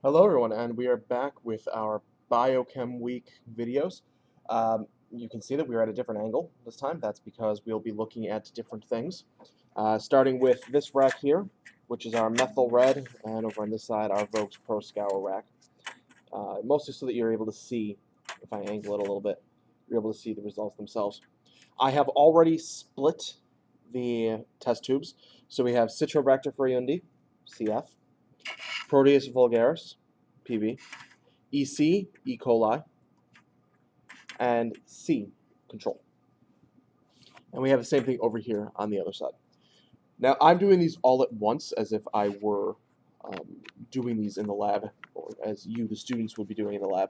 Hello everyone, and we are back with our Biochem Week videos. You can see that we are at a different angle this time. That's because we'll be looking at different things. Starting with this rack here, which is our Methyl Red, and over on this side, our Vox Pro Scour Rack. Mostly so that you're able to see, if I angle it a little bit, you're able to see the results themselves. I have already split the test tubes. So we have Citrate for UND, CF. Proteus vulgaris, PV, EC, E. coli, and C, control. And we have the same thing over here on the other side. Now, I'm doing these all at once as if I were doing these in the lab, or as you, the students, would be doing in the lab.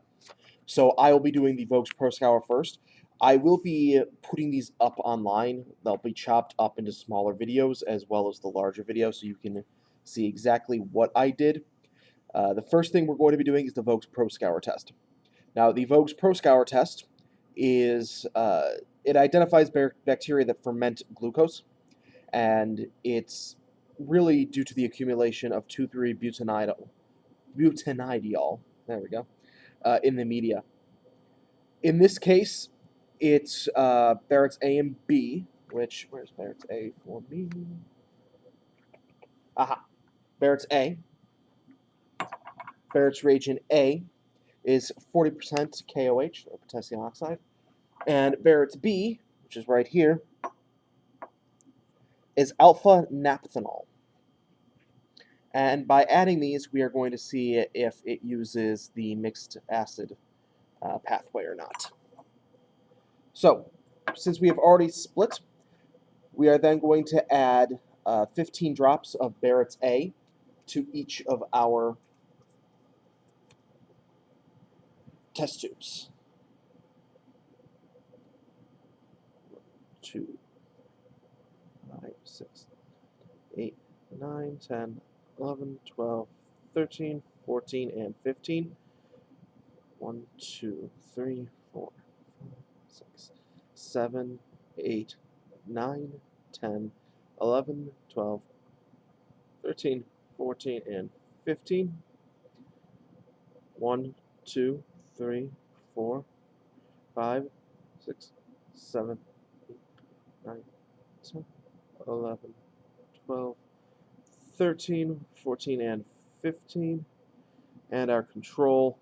So I will be doing the Vox Pro Scour first. I will be putting these up online. They'll be chopped up into smaller videos as well as the larger video, so you can see exactly what I did. The first thing we're going to be doing is the Vox Pro Scour Test. Now, the Vox Pro Scour Test is, it identifies bacteria that ferment glucose, and it's really due to the accumulation of 2,3-butanidyl, there we go, in the media. In this case, it's Barrett's A and B, which, where's Barrett's A for me? Aha, Barrett's A. Barrett's reagent A is 40% KOH, or potassium oxide, and Barrett's B, which is right here, is alpha naphthenol. And by adding these, we are going to see if it uses the mixed acid pathway or not. So, since we have already split, we are then going to add 15 drops of Barrett's A to each of our test tubes. 2, 5, 6, 8, 9, 10, 11, 12, 13, 14, and 15. 1, 2, 3, 4, 5, 6, 7, 8, 9, 10, 11, 12, 13, 14, and 15. 1, 2, 3, 4, 5, 6, 7, 8, 9, 10, 11, 12, 13, 14, and 15. And our control,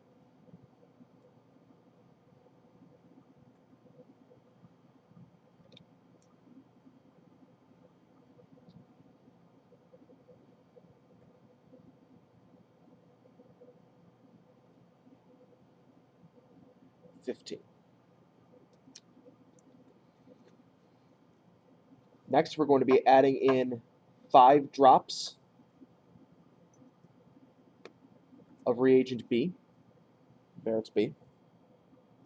Next, we're going to be adding in 5 drops of reagent B, Barrett's B,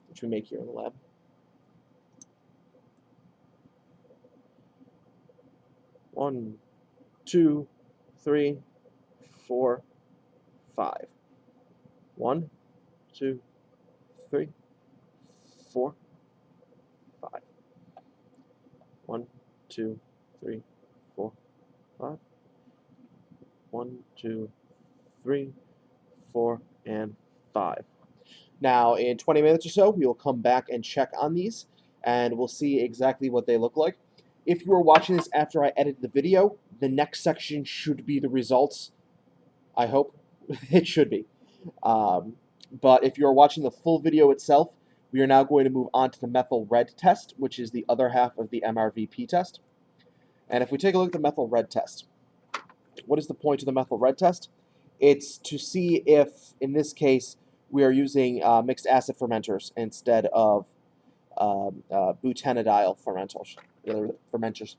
which we make here in the lab. 1, 2, 3, 4, 5. 1, 2, 3, 4, 5. 1, 2, 3, 4, 5. 1, 2, 3, 4, and 5. Now, in 20 minutes or so, we will come back and check on these, and we'll see exactly what they look like. If you are watching this after I edit the video, the next section should be the results. I hope. It should be. But if you're watching the full video itself, we are now going to move on to the Methyl Red Test, which is the other half of the MRVP test. And if we take a look at the Methyl Red Test, what is the point of the Methyl Red Test? It's to see if, in this case, we are using mixed acid fermenters instead of butanidyl fermenters.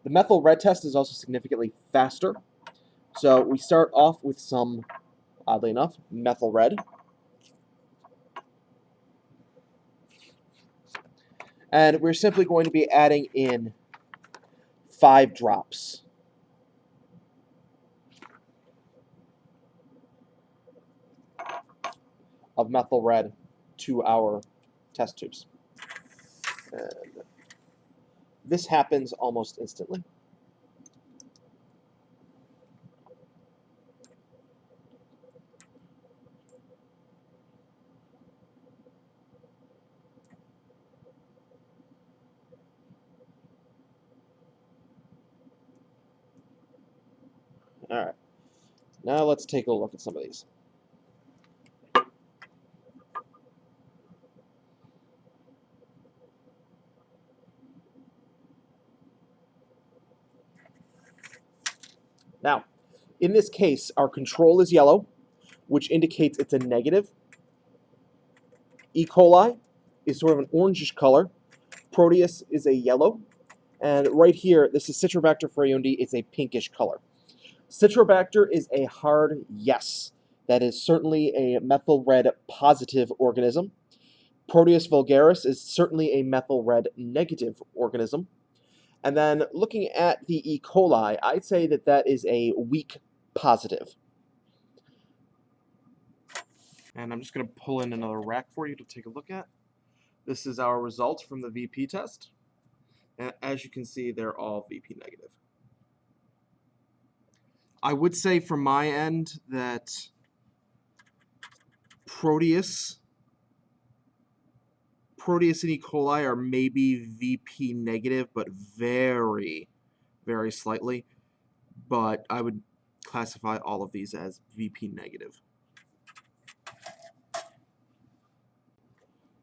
The Methyl Red Test is also significantly faster. So we start off with some, oddly enough, methyl red. And we're simply going to be adding in 5 drops. Of methyl red to our test tubes. And this happens almost instantly. Now let's take a look at some of these. Now, in this case, our control is yellow, which indicates it's a negative. E. coli is sort of an orangish color. Proteus is a yellow. And right here, this is Citrobacter freyundi. It's a pinkish color. Citrobacter is a hard yes. That is certainly a methyl red positive organism. Proteus vulgaris is certainly a methyl red negative organism. And then looking at the E. coli, I'd say that that is a weak positive. And I'm just going to pull in another rack for you to take a look at. This is our results from the VP test. And as you can see, they're all VP negative. I would say from my end that Proteus and E. coli are maybe VP negative, but very, very slightly. But I would classify all of these as VP negative.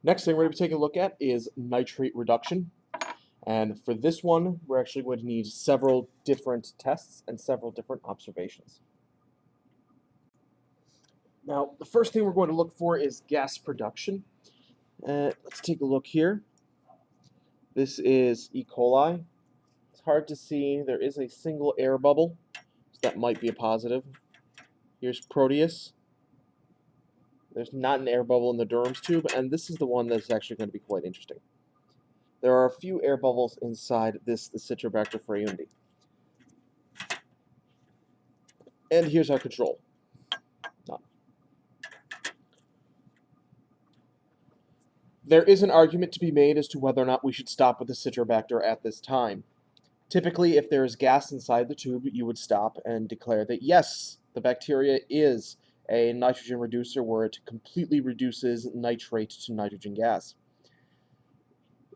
Next thing we're going to be taking a look at is nitrate reduction. And for this one, we're actually going to need several different tests and several different observations. Now, the first thing we're going to look for is gas production. Let's take a look here. This is E. coli. It's hard to see. There is a single air bubble, so that might be a positive. Here's Proteus. There's not an air bubble in the Durham's tube, and this is the one that's actually going to be quite interesting. There are a few air bubbles inside the Citrobacter freyundi. And here's our control. None. There is an argument to be made as to whether or not we should stop with the Citrobacter at this time. Typically, if there is gas inside the tube, you would stop and declare that yes, the bacteria is a nitrogen reducer where it completely reduces nitrate to nitrogen gas.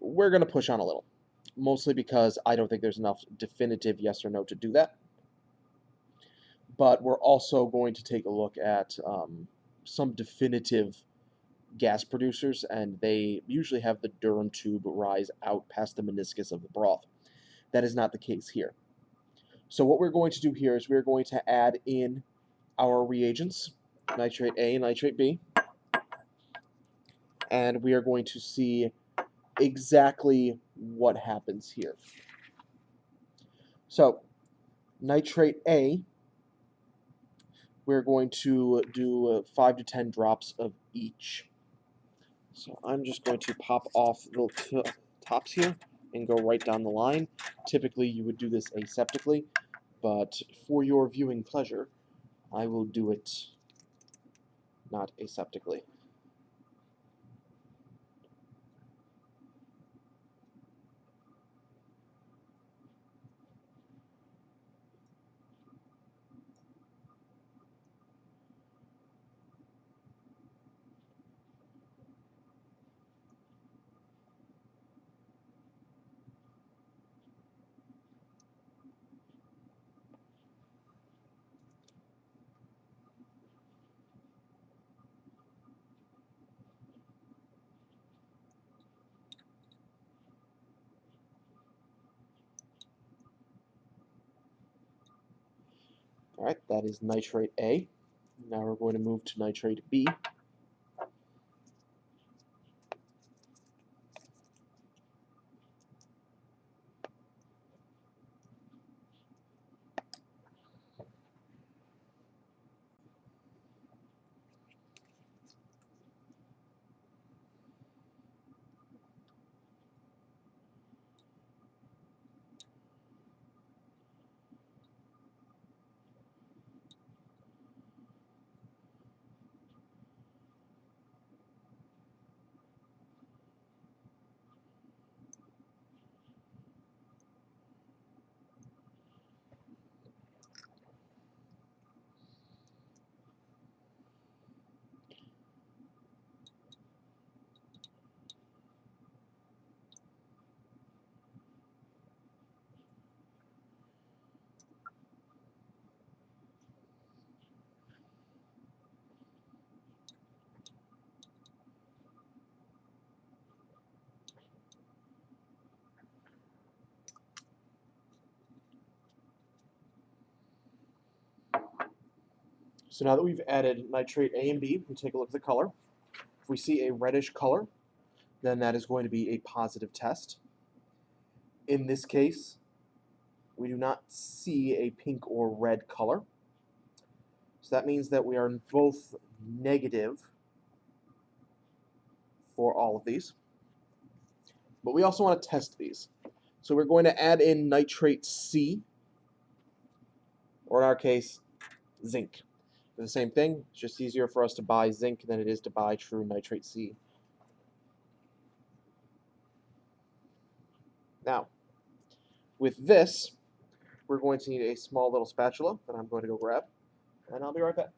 We're going to push on a little, mostly because I don't think there's enough definitive yes or no to do that. But we're also going to take a look at some definitive gas producers, and they usually have the Durham tube rise out past the meniscus of the broth. That is not the case here. So what we're going to do here is we're going to add in our reagents, nitrate A and nitrate B, and we are going to see exactly what happens here. So nitrate A, we're going to do 5 to 10 drops of each. So I'm just going to pop off the tops here and go right down the line. Typically you would do this aseptically, but for your viewing pleasure, I will do it not aseptically. All right, that is nitrate A. Now we're going to move to nitrate B. So now that we've added nitrate A and B, we take a look at the color. If we see a reddish color, then that is going to be a positive test. In this case, we do not see a pink or red color. So that means that we are both negative for all of these. But we also want to test these. So we're going to add in nitrate C, or in our case, zinc. For the same thing, it's just easier for us to buy zinc than it is to buy true nitrate C. Now, with this, we're going to need a small little spatula that I'm going to go grab, and I'll be right back.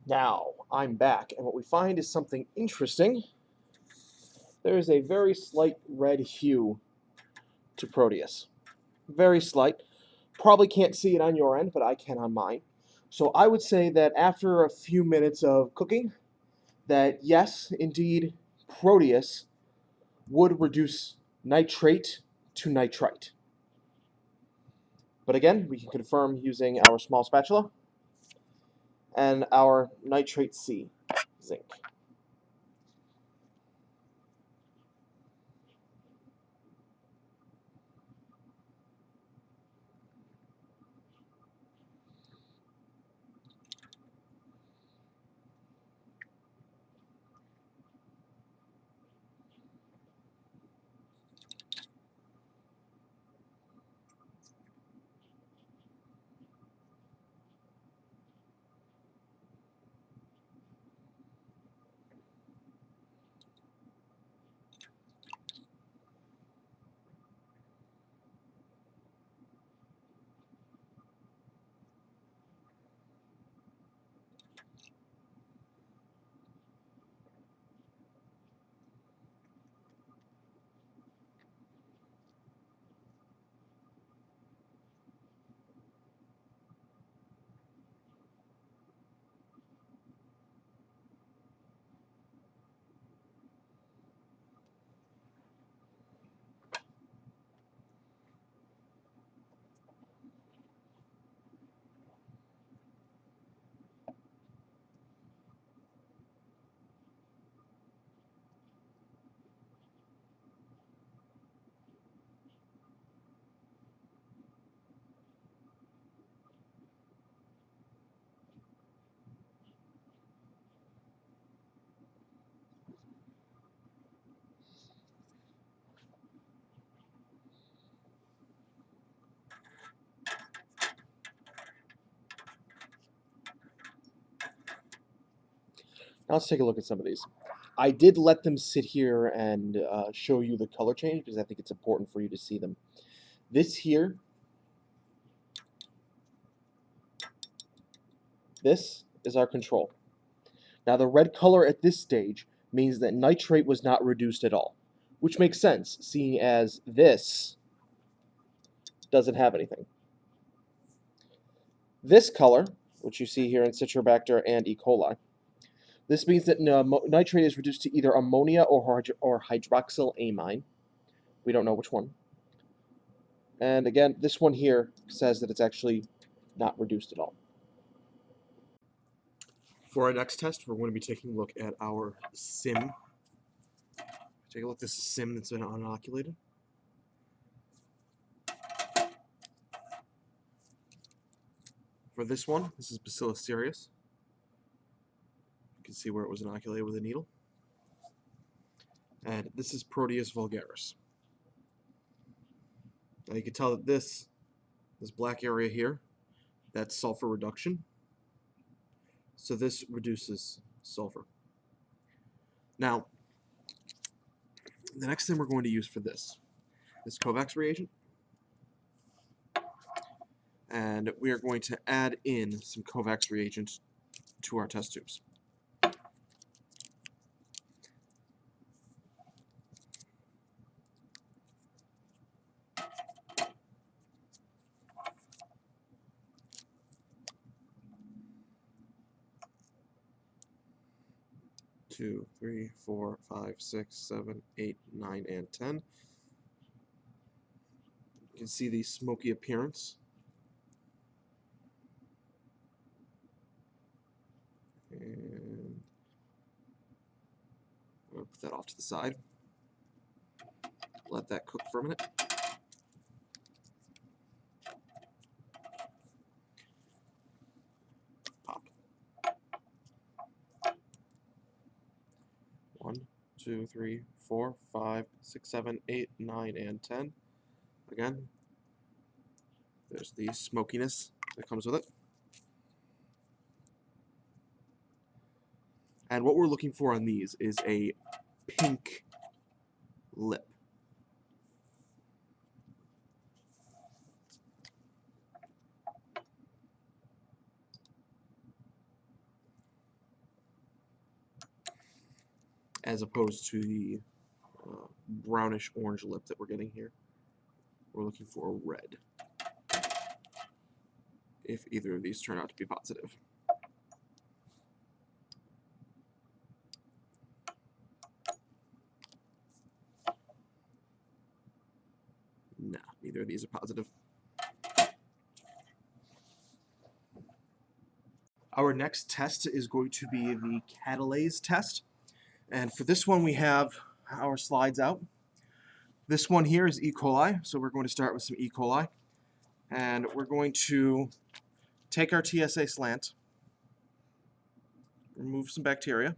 Now, I'm back, and what we find is something interesting. There is a very slight red hue to Proteus. Very slight. Probably can't see it on your end, but I can on mine. So I would say that after a few minutes of cooking, that yes, indeed, Proteus would reduce nitrate to nitrite. But again, we can confirm using our small spatula and our nitrate C zinc. Now let's take a look at some of these. I did let them sit here and show you the color change because I think it's important for you to see them. This here, this is our control. Now the red color at this stage means that nitrate was not reduced at all, which makes sense, seeing as this doesn't have anything. This color, which you see here in Citrobacter and E. coli, this means that nitrate is reduced to either ammonia or hydroxylamine. We don't know which one. And again, this one here says that it's actually not reduced at all. For our next test, we're going to be taking a look at our sim. Take a look at this sim that's been inoculated. For this one, this is Bacillus cereus. You can see where it was inoculated with a needle. And this is Proteus vulgaris. Now you can tell that this black area here, that's sulfur reduction. So this reduces sulfur. Now, the next thing we're going to use for this Kovacs reagent. And we are going to add in some Kovacs reagent to our test tubes. Two, 3, 4, 5, 6, 7, 8, 9, and 10. You can see the smoky appearance. And I'll put that off to the side. Let that cook for a minute. Pop. 1, 2, 3, 4, 5, 6, 7, 8, 9, and 10. Again, there's the smokiness that comes with it. And what we're looking for on these is a pink lip. As opposed to the brownish orange lip that we're getting here. We're looking for a red, if either of these turn out to be positive. No, neither of these are positive. Our next test is going to be the Catalase test. And for this one, we have our slides out. This one here is E. coli, so we're going to start with some E. coli. And we're going to take our TSA slant, remove some bacteria.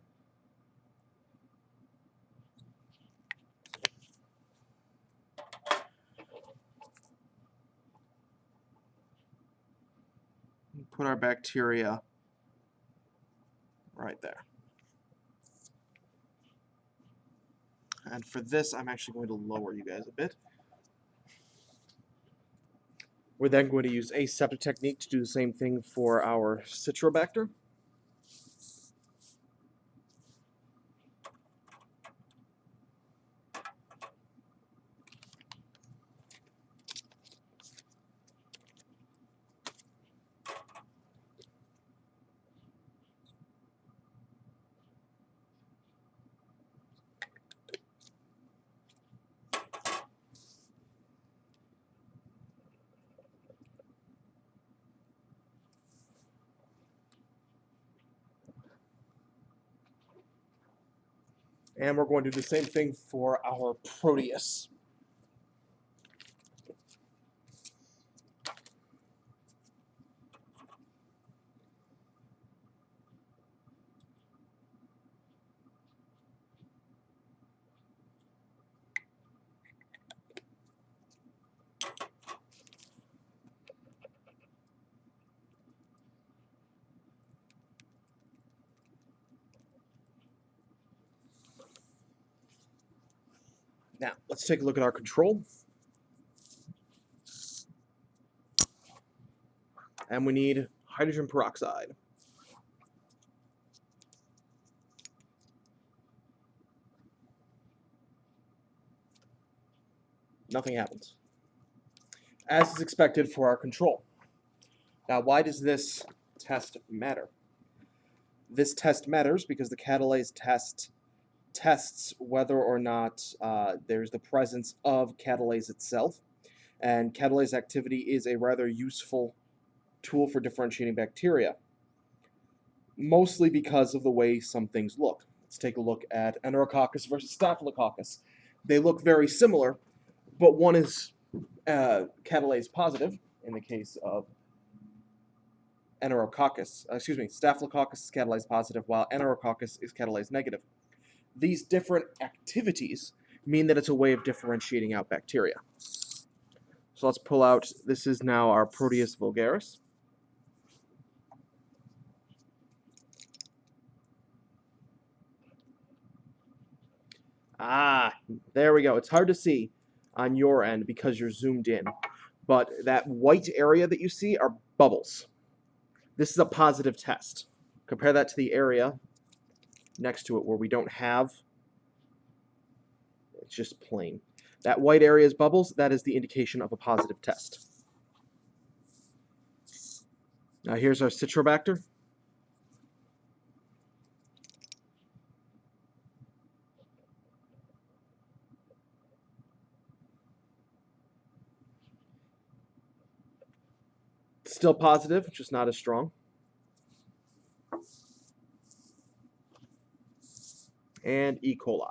Put our bacteria right there. And for this, I'm actually going to lower you guys a bit. We're then going to use aseptic technique to do the same thing for our Citrobacter. And we're going to do the same thing for our Proteus. Now, let's take a look at our control. And we need hydrogen peroxide. Nothing happens, as is expected for our control. Now, why does this test matter? This test matters because the Catalase test tests whether or not there's the presence of catalase itself. And catalase activity is a rather useful tool for differentiating bacteria, mostly because of the way some things look. Let's take a look at Enterococcus versus Staphylococcus. They look very similar, but one is catalase positive in the case of Staphylococcus is catalase positive, while Enterococcus is catalase negative. These different activities mean that it's a way of differentiating out bacteria. So let's pull out, this is now our Proteus vulgaris. Ah, there we go. It's hard to see on your end because you're zoomed in, but that white area that you see are bubbles. This is a positive test. Compare that to the area next to it where we don't have, it's just plain. That white area is bubbles. That is the indication of a positive test. Now here's our Citrobacter. Still positive, just not as strong. and E. coli.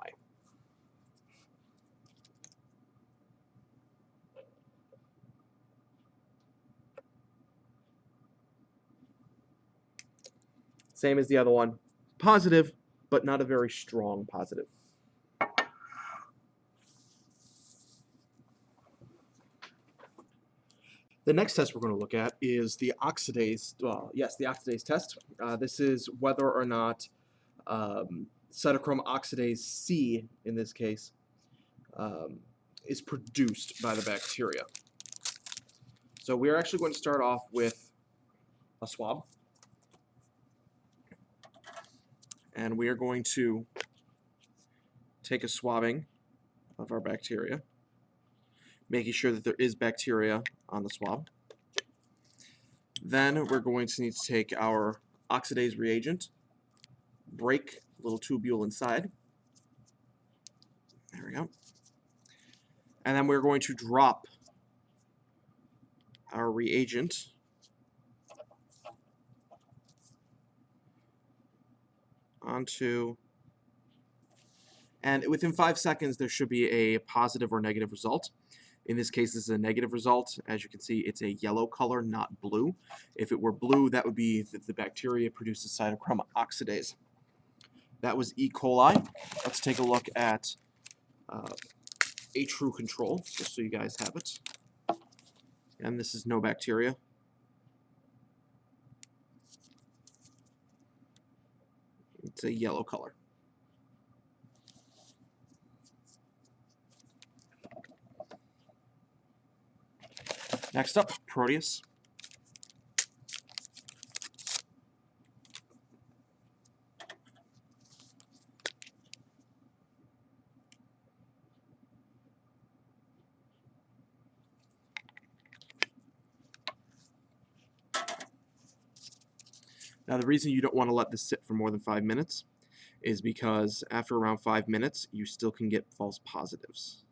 Same as the other one. Positive, but not a very strong positive. The next test we're going to look at is the oxidase. The oxidase test. This is whether or not cytochrome oxidase C, in this case, is produced by the bacteria. So we're actually going to start off with a swab. And we are going to take a swabbing of our bacteria, making sure that there is bacteria on the swab. Then we're going to need to take our oxidase reagent, break a little tubule inside. There we go. And then we're going to drop our reagent onto, and within 5 seconds there should be a positive or negative result. In this case, this is a negative result. As you can see, it's a yellow color, not blue. If it were blue, that would be that the bacteria produces cytochrome oxidase. That was E. coli. Let's take a look at a true control, just so you guys have it. And this is no bacteria. It's a yellow color. Next up, Proteus. Now, the reason you don't want to let this sit for more than 5 minutes is because after around 5 minutes, you still can get false positives.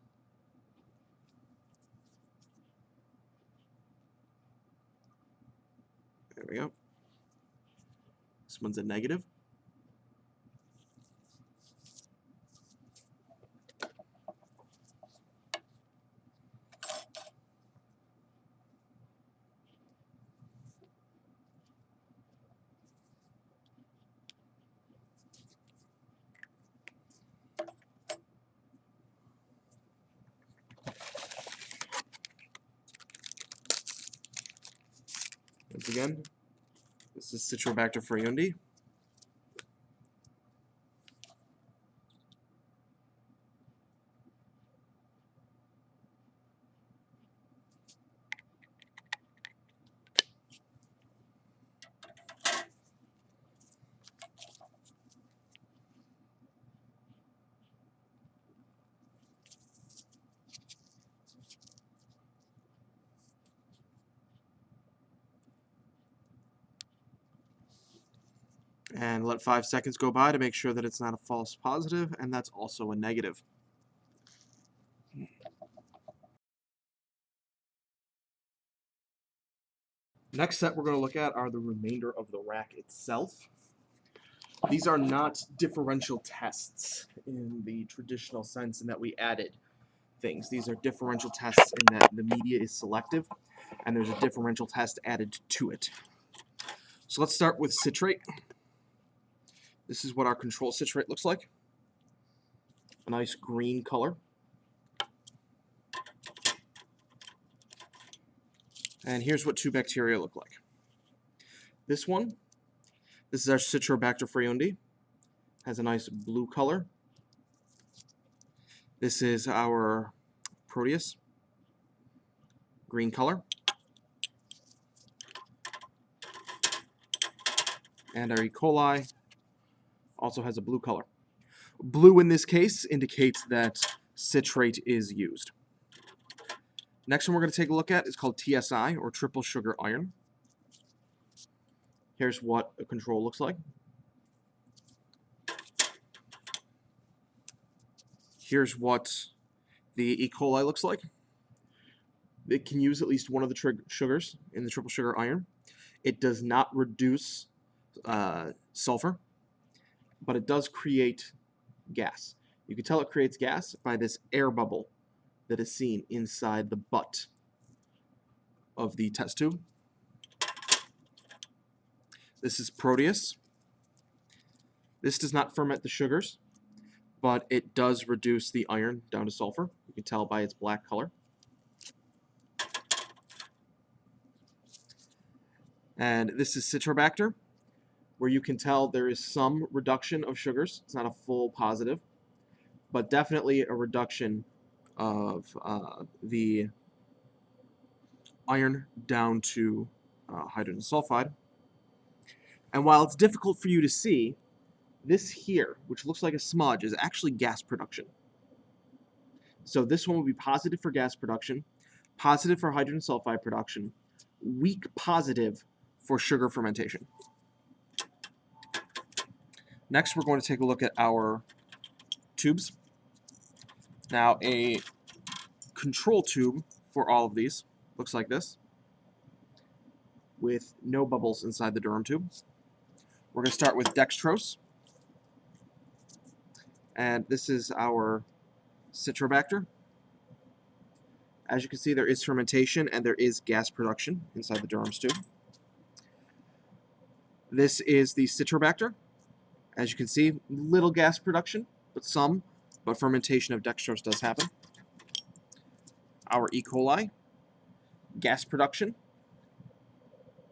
There we go. This one's a negative. Once again, this is Citrobacter freundi. And let 5 seconds go by to make sure that it's not a false positive, and that's also a negative. Next set we're going to look at are the remainder of the rack itself. These are not differential tests in the traditional sense in that we added things. These are differential tests in that the media is selective, and there's a differential test added to it. So let's start with citrate. This is what our control citrate looks like. A nice green color. And here's what two bacteria look like. This one, this is our Citrobacter freundi. Has a nice blue color. This is our Proteus. Green color. And our E. coli also has a blue color. Blue in this case indicates that citrate is used. Next one we're going to take a look at is called TSI, or triple sugar iron. Here's what a control looks like. Here's what the E. coli looks like. It can use at least one of the sugars in the triple sugar iron. It does not reduce sulfur, but it does create gas. You can tell it creates gas by this air bubble that is seen inside the butt of the test tube. This is Proteus. This does not ferment the sugars, but it does reduce the iron down to sulfur. You can tell by its black color. And this is Citrobacter, where you can tell there is some reduction of sugars. It's not a full positive, but definitely a reduction of the iron down to hydrogen sulfide. And while it's difficult for you to see, this here, which looks like a smudge, is actually gas production. So this one will be positive for gas production, positive for hydrogen sulfide production, weak positive for sugar fermentation. Next, we're going to take a look at our tubes. Now, a control tube for all of these looks like this, with no bubbles inside the Durham tube. We're going to start with dextrose. And this is our Citrobacter. As you can see, there is fermentation and there is gas production inside the Durham's tube. This is the Citrobacter. As you can see, little gas production, but fermentation of dextrose does happen. Our E. coli, gas production,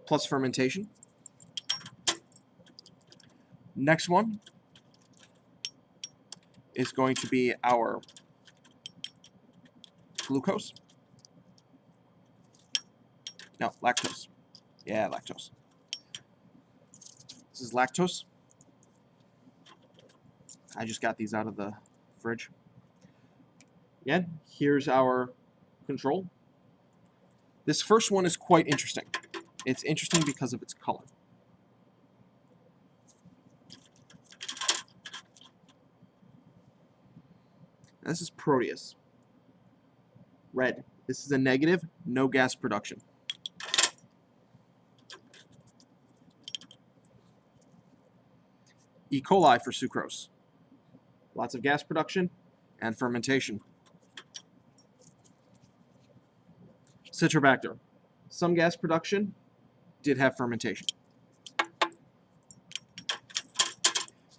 plus fermentation. Next one is going to be our glucose. No, lactose. Yeah, lactose. This is lactose. I just got these out of the fridge. Again, here's our control. This first one is quite interesting. It's interesting because of its color. This is Proteus. Red. This is a negative, no gas production. E. coli for sucrose. Lots of gas production and fermentation. Citrobacter. Some gas production, did have fermentation.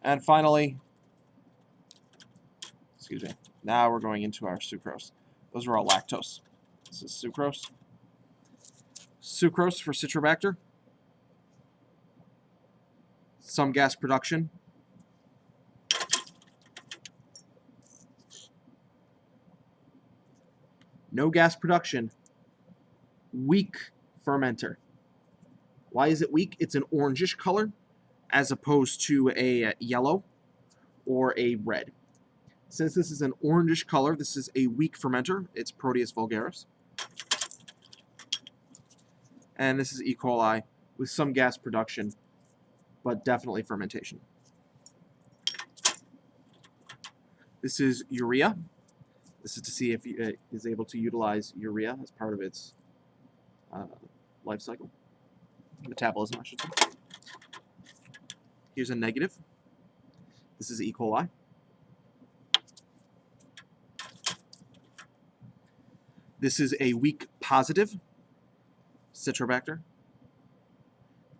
And finally, excuse me, now we're going into our sucrose. Those are all lactose. This is sucrose. Sucrose for Citrobacter. Some gas production. No gas production. Weak fermenter. Why is it weak? It's an orangish color as opposed to a yellow or a red. Since this is an orangish color, this is a weak fermenter. It's Proteus vulgaris. And this is E. coli with some gas production, but definitely fermentation. This is urea. This is to see if it is able to utilize urea as part of its life cycle. Metabolism, I should say. Here's a negative. This is E. coli. This is a weak positive, Citrobacter.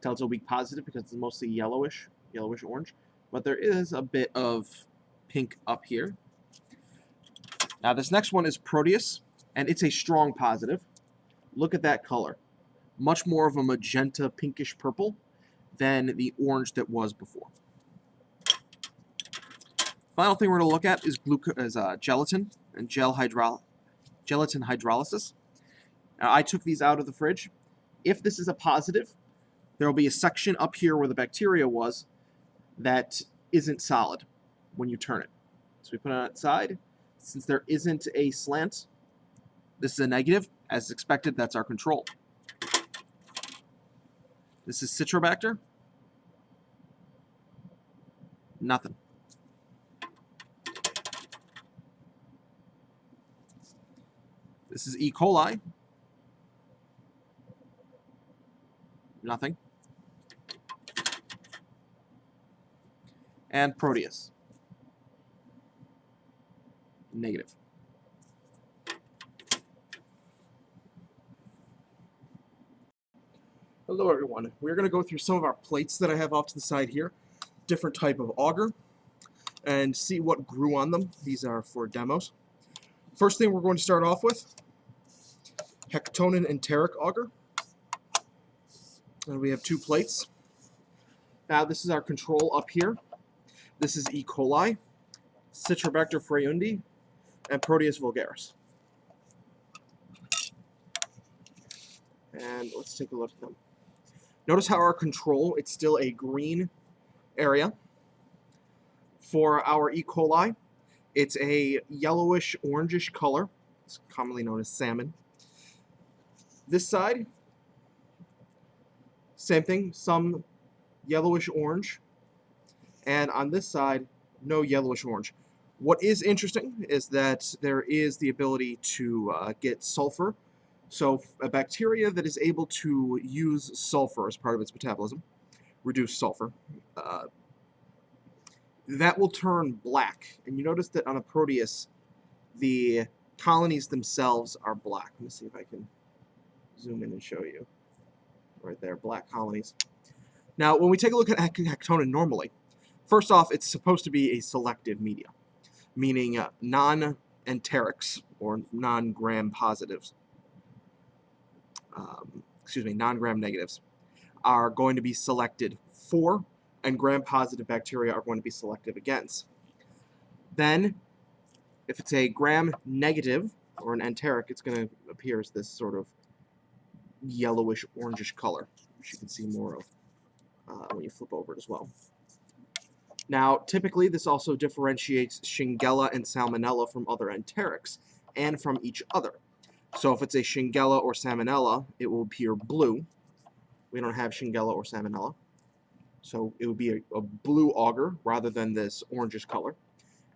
Tell it's a weak positive because it's mostly yellowish orange, but there is a bit of pink up here. Now this next one is Proteus, and it's a strong positive. Look at that color. Much more of a magenta pinkish purple than the orange that was before. Final thing we're going to look at is gelatin and gelatin hydrolysis. Now I took these out of the fridge. If this is a positive, there will be a section up here where the bacteria was that isn't solid when you turn it. So we put it on its side. Since there isn't a slant, this is a negative. As expected, that's our control. This is Citrobacter. Nothing. This is E. coli. Nothing. And Proteus. negative. Hello everyone. We're going to go through some of our plates that I have off to the side here, different type of auger, and see what grew on them. These are for demos. First thing we're going to start off with, Hecton and Enteric auger. And we have 2 plates. Now this is our control up here. This is E. coli, Citrate freundi, and Proteus vulgaris. And let's take a look at them. Notice how our control, it's still a green area. For our E. coli, it's a yellowish, orangish color. It's commonly known as salmon. This side, same thing, some yellowish orange. And on this side, no yellowish orange. What is interesting is that there is the ability to get sulfur. So a bacteria that is able to use sulfur as part of its metabolism, reduce sulfur, that will turn black. And you notice that on a Proteus, the colonies themselves are black. Let me see if I can zoom in and show you. Right there, black colonies. Now, when we take a look at Hecton normally, first off, it's supposed to be a selective media, meaning non-enterics or non-gram positives. Non-gram negatives are going to be selected for, and gram-positive bacteria are going to be selective against. Then, if it's a gram-negative or an enteric, it's going to appear as this sort of yellowish, orangish color, which you can see more of when you flip over it as well. Now, typically, this also differentiates Shigella and Salmonella from other enterics and from each other. So if it's a Shigella or Salmonella, it will appear blue. We don't have Shigella or Salmonella. So it would be a blue auger rather than this orangish color.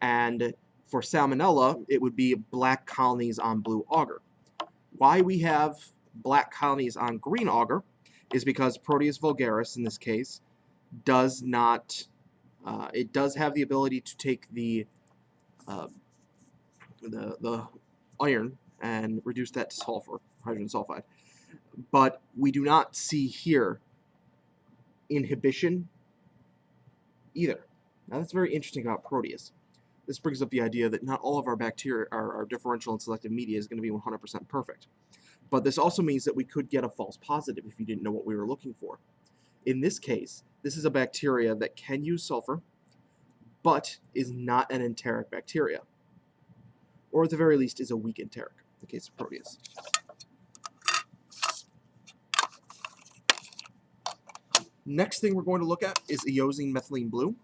And for Salmonella, it would be black colonies on blue auger. Why we have black colonies on green auger is because Proteus vulgaris, in this case, does not, it does have the ability to take the iron and reduce that to sulfur, hydrogen sulfide. But we do not see here inhibition either. Now that's very interesting about Proteus. This brings up the idea that not all of our bacteria, our differential and selective media is going to be 100% perfect. But this also means that we could get a false positive if you didn't know what we were looking for. In this case, this is a bacteria that can use sulfur, but is not an enteric bacteria. Or at the very least is a weak enteric, in the case of Proteus. Next thing we're going to look at is eosine methylene blue.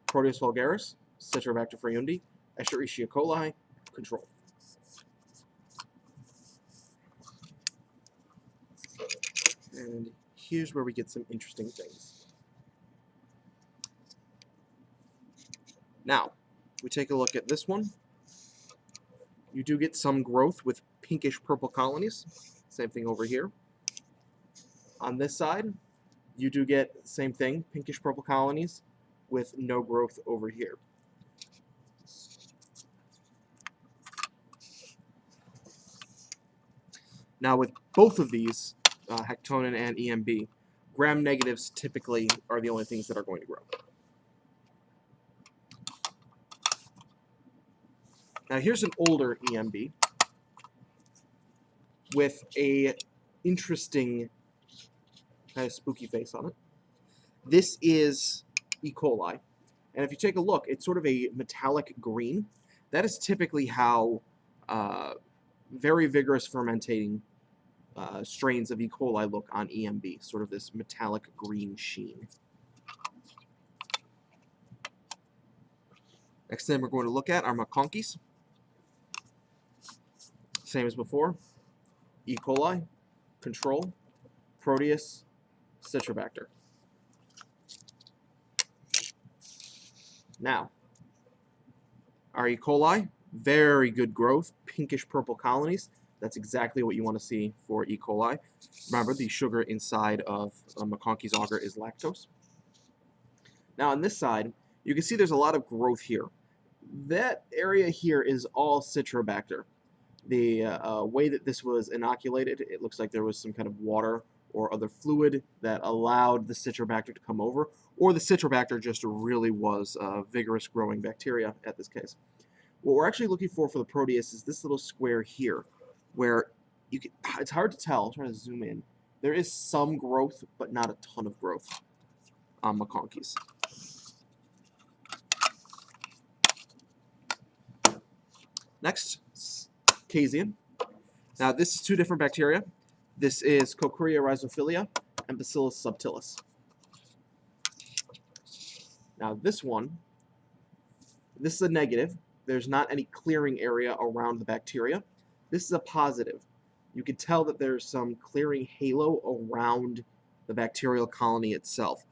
Proteus vulgaris, Citrate freundi, Escherichia coli, control. And here's where we get some interesting things. Now, we take a look at this one. You do get some growth with pinkish purple colonies. Same thing over here. On this side, you do get same thing, pinkish purple colonies with no growth over here. Now with both of these, Hecton and EMB, gram negatives typically are the only things that are going to grow. Now here's an older EMB with a interesting kind of spooky face on it. This is E. coli, and if you take a look, it's sort of a metallic green. That is typically how very vigorous fermentating strains of E. coli look on EMB, sort of this metallic green sheen. Next thing we're going to look at are McConkeys. Same as before, E. coli, control, Proteus, Citrate. Now, our E. coli, very good growth, pinkish purple colonies. That's exactly what you want to see for E. coli. Remember, the sugar inside of McConkeys auger is lactose. Now on this side, you can see there's a lot of growth here. That area here is all Citrobacter. The way that this was inoculated, it looks like there was some kind of water or other fluid that allowed the Citrobacter to come over, or the Citrobacter just really was vigorous growing bacteria at this case. What we're actually looking for the Proteus is this little square here, where it's hard to tell. I'm trying to zoom in. There is some growth, but not a ton of growth on McConkey's. Next, Casein. Now, this is two different bacteria. This is Cochrea rhizophilia and Bacillus subtilis. Now, this is a negative. There's not any clearing area around the bacteria. This is a positive. You can tell that there's some clearing halo around the bacterial colony itself.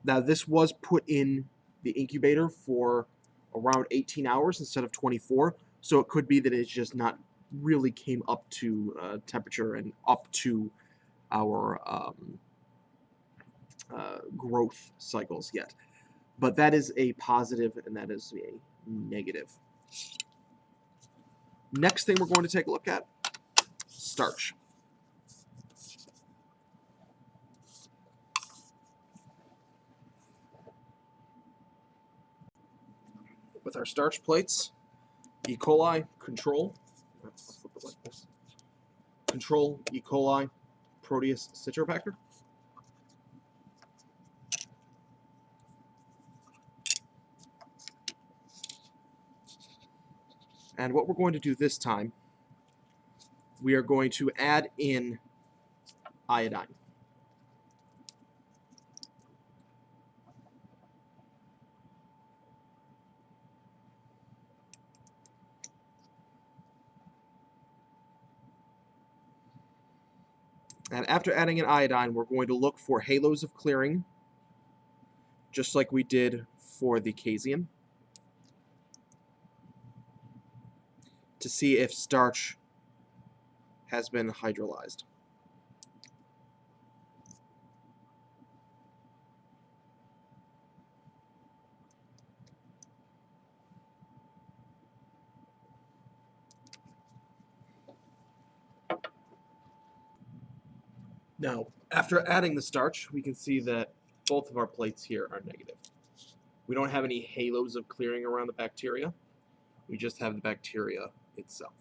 Now, this was put in the incubator for around 18 hours instead of 24, so it could be that it's just not really came up to temperature and up to our growth cycles yet. But that is a positive and that is a negative. Next thing we're going to take a look at, starch. With our starch plates, E. coli, control. Let's flip it like this. Control, E. coli, Proteus, Citrobacter. And what we're going to do this time, we are going to add in iodine. And after adding in iodine, we're going to look for halos of clearing, just like we did for the casein, to see if starch has been hydrolyzed. Now, after adding the starch, we can see that both of our plates here are negative. We don't have any halos of clearing around the bacteria. We just have the bacteria itself.